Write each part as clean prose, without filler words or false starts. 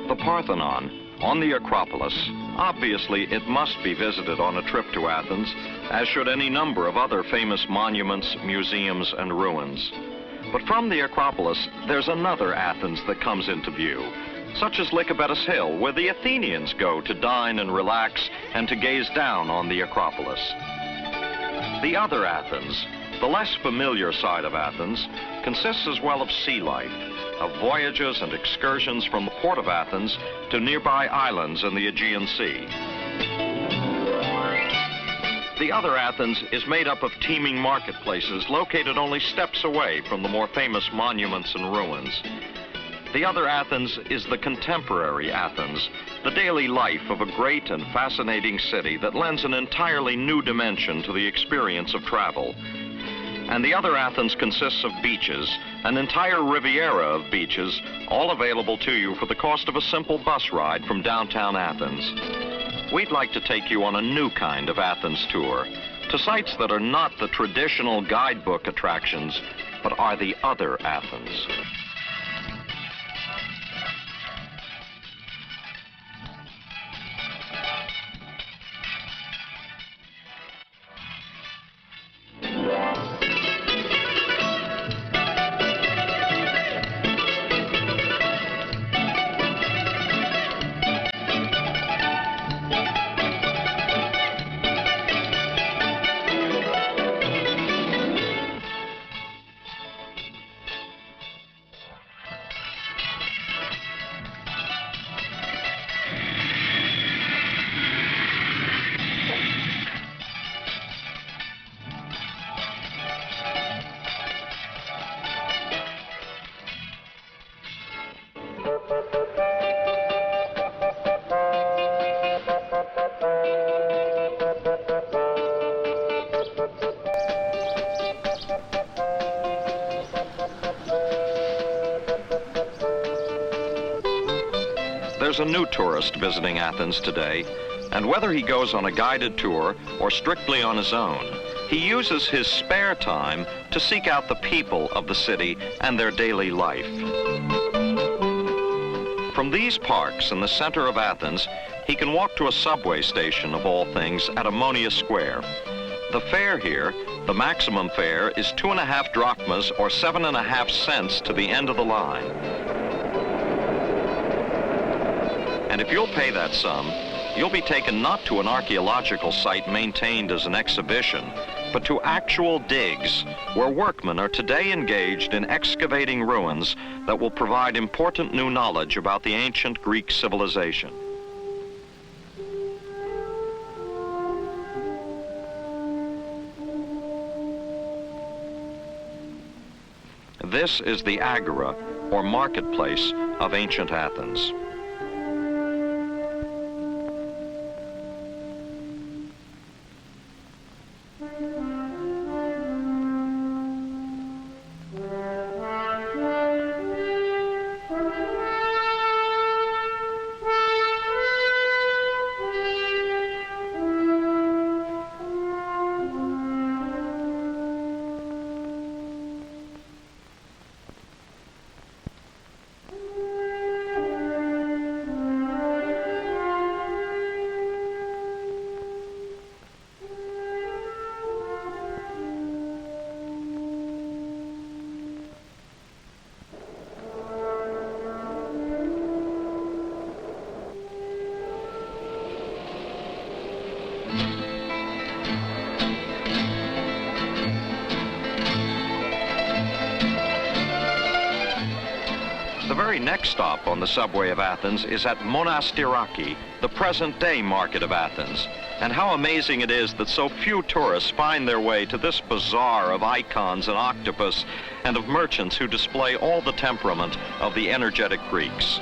The Parthenon, on the Acropolis. Obviously, it must be visited on a trip to Athens, as should any number of other famous monuments, museums, and ruins. But from the Acropolis, there's another Athens that comes into view, such as Lycabettus Hill, where the Athenians go to dine and relax and to gaze down on the Acropolis. The other Athens, the less familiar side of Athens, consists as well of sea life, of voyages and excursions from the port of Athens to nearby islands in the Aegean Sea. The other Athens is made up of teeming marketplaces located only steps away from the more famous monuments and ruins. The other Athens is the contemporary Athens, the daily life of a great and fascinating city that lends an entirely new dimension to the experience of travel. And the other Athens consists of beaches, an entire Riviera of beaches, all available to you for the cost of a simple bus ride from downtown Athens. We'd like to take you on a new kind of Athens tour, to sites that are not the traditional guidebook attractions, but are the other Athens. There's a new tourist visiting Athens today, and whether he goes on a guided tour or strictly on his own, he uses his spare time to seek out the people of the city and their daily life. From these parks in the center of Athens, he can walk to a subway station, of all things, at Ammonia Square. The fare here, the maximum fare, is 2.5 drachmas or 7.5 cents to the end of the line. And if you'll pay that sum, you'll be taken not to an archaeological site maintained as an exhibition, but to actual digs, where workmen are today engaged in excavating ruins that will provide important new knowledge about the ancient Greek civilization. This is the Agora, or marketplace, of ancient Athens. The very next stop on the subway of Athens is at Monastiraki, the present-day market of Athens. And how amazing it is that so few tourists find their way to this bazaar of icons and octopus and of merchants who display all the temperament of the energetic Greeks.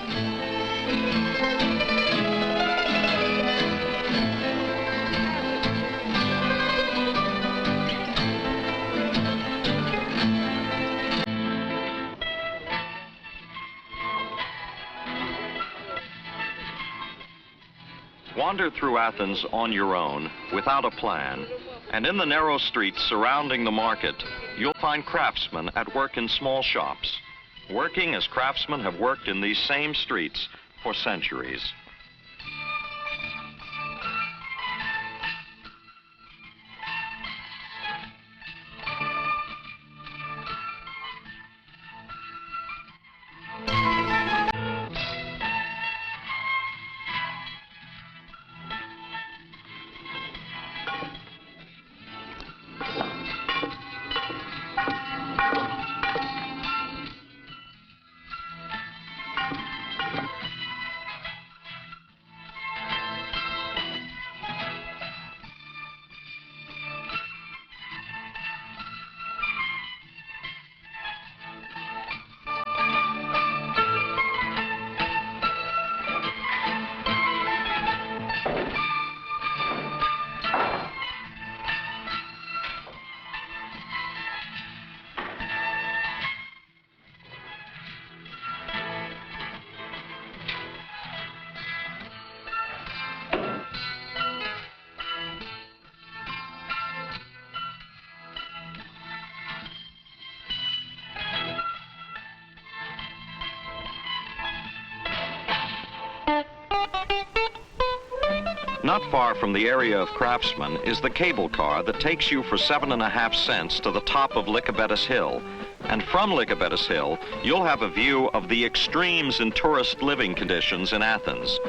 Wander through Athens on your own, without a plan, and in the narrow streets surrounding the market, you'll find craftsmen at work in small shops. Working as craftsmen have worked in these same streets for centuries. Not far from the area of Craftsman is the cable car that takes you for 7.5 cents to the top of Lycabettus Hill. And from Lycabettus Hill, you'll have a view of the extremes in tourist living conditions in Athens.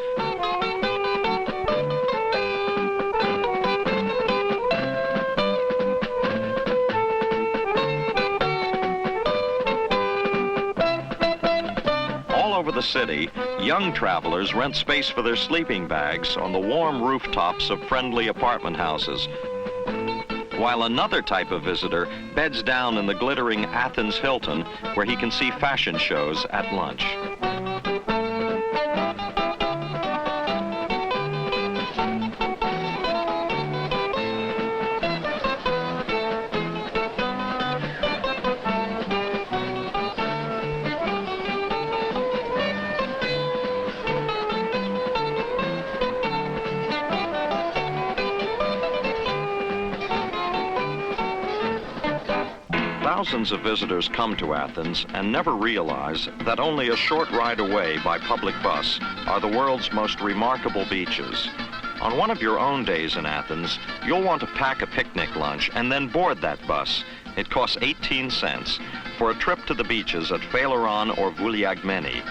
Over the city, young travelers rent space for their sleeping bags on the warm rooftops of friendly apartment houses, while another type of visitor beds down in the glittering Athens Hilton, where he can see fashion shows at lunch. Thousands of visitors come to Athens and never realize that only a short ride away by public bus are the world's most remarkable beaches. On one of your own days in Athens, you'll want to pack a picnic lunch and then board that bus. It costs 18 cents for a trip to the beaches at Phaleron or Vouliagmeni.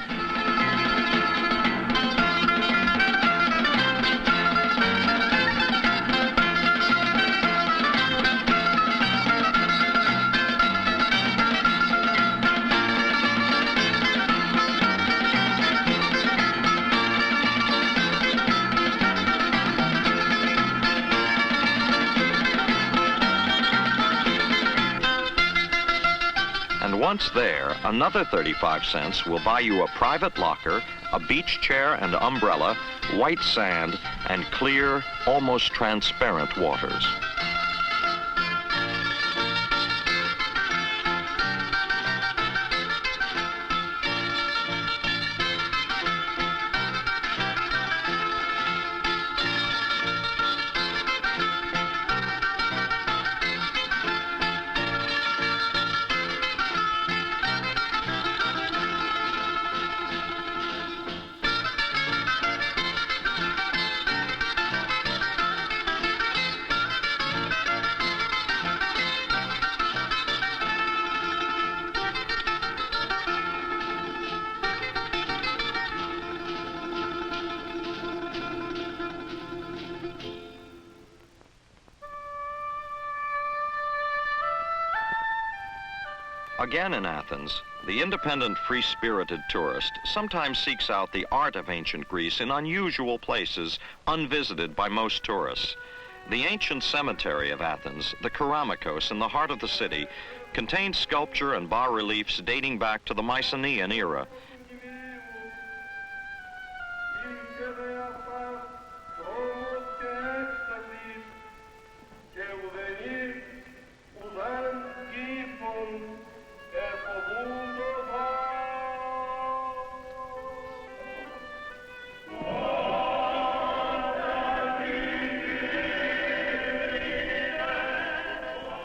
Once there, another 35 cents will buy you a private locker, a beach chair and umbrella, white sand, and clear, almost transparent waters. Again in Athens, the independent, free-spirited tourist sometimes seeks out the art of ancient Greece in unusual places unvisited by most tourists. The ancient cemetery of Athens, the Kerameikos in the heart of the city, contains sculpture and bas-reliefs dating back to the Mycenaean era.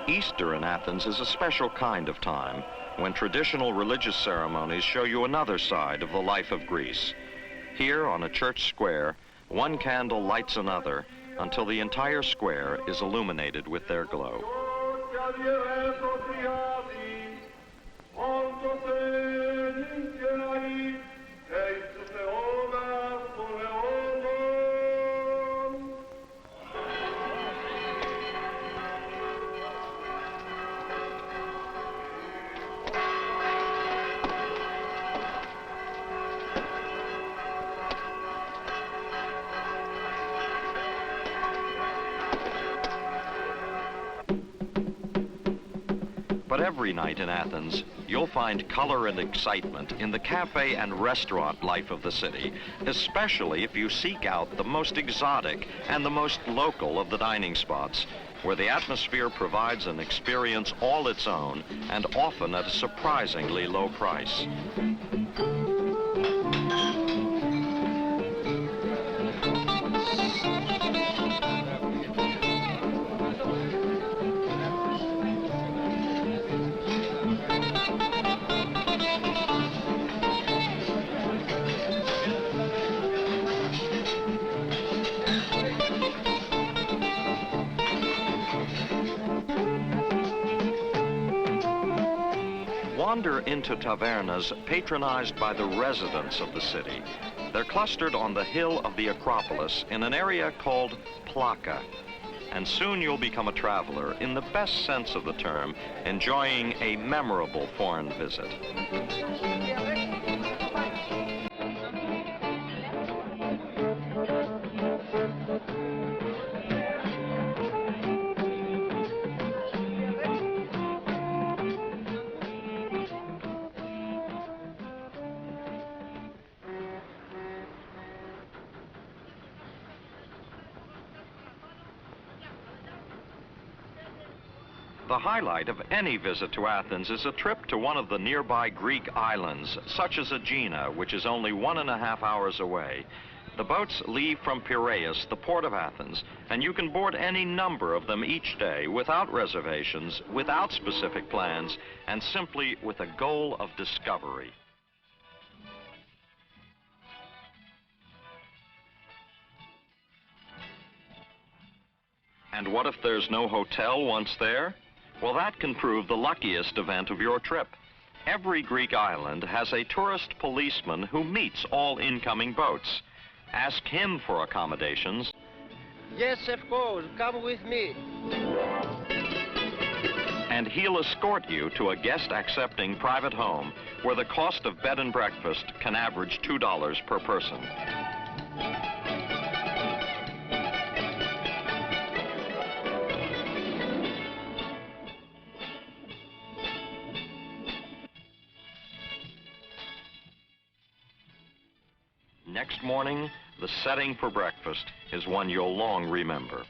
Easter in Athens is a special kind of time when traditional religious ceremonies show you another side of the life of Greece. Here on a church square, one candle lights another until the entire square is illuminated with their glow. But every night in Athens, you'll find color and excitement in the cafe and restaurant life of the city, especially if you seek out the most exotic and the most local of the dining spots, where the atmosphere provides an experience all its own and often at a surprisingly low price. Wander into tavernas patronized by the residents of the city. They're clustered on the hill of the Acropolis in an area called Plaka. And soon you'll become a traveler in the best sense of the term, enjoying a memorable foreign visit. The highlight of any visit to Athens is a trip to one of the nearby Greek islands, such as Aegina, which is only 1.5 hours away. The boats leave from Piraeus, the port of Athens, and you can board any number of them each day without reservations, without specific plans, and simply with a goal of discovery. And what if there's no hotel once there? Well, that can prove the luckiest event of your trip. Every Greek island has a tourist policeman who meets all incoming boats. Ask him for accommodations. Yes, of course. Come with me. And he'll escort you to a guest-accepting private home where the cost of bed and breakfast can average $2 per person. Next morning, the setting for breakfast is one you'll long remember.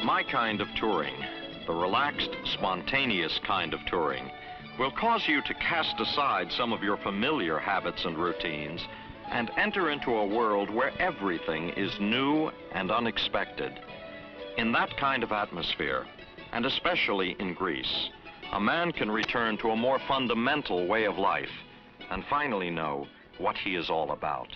My kind of touring, the relaxed, spontaneous kind of touring, will cause you to cast aside some of your familiar habits and routines and enter into a world where everything is new and unexpected. In that kind of atmosphere, and especially in Greece, a man can return to a more fundamental way of life and finally know what he is all about.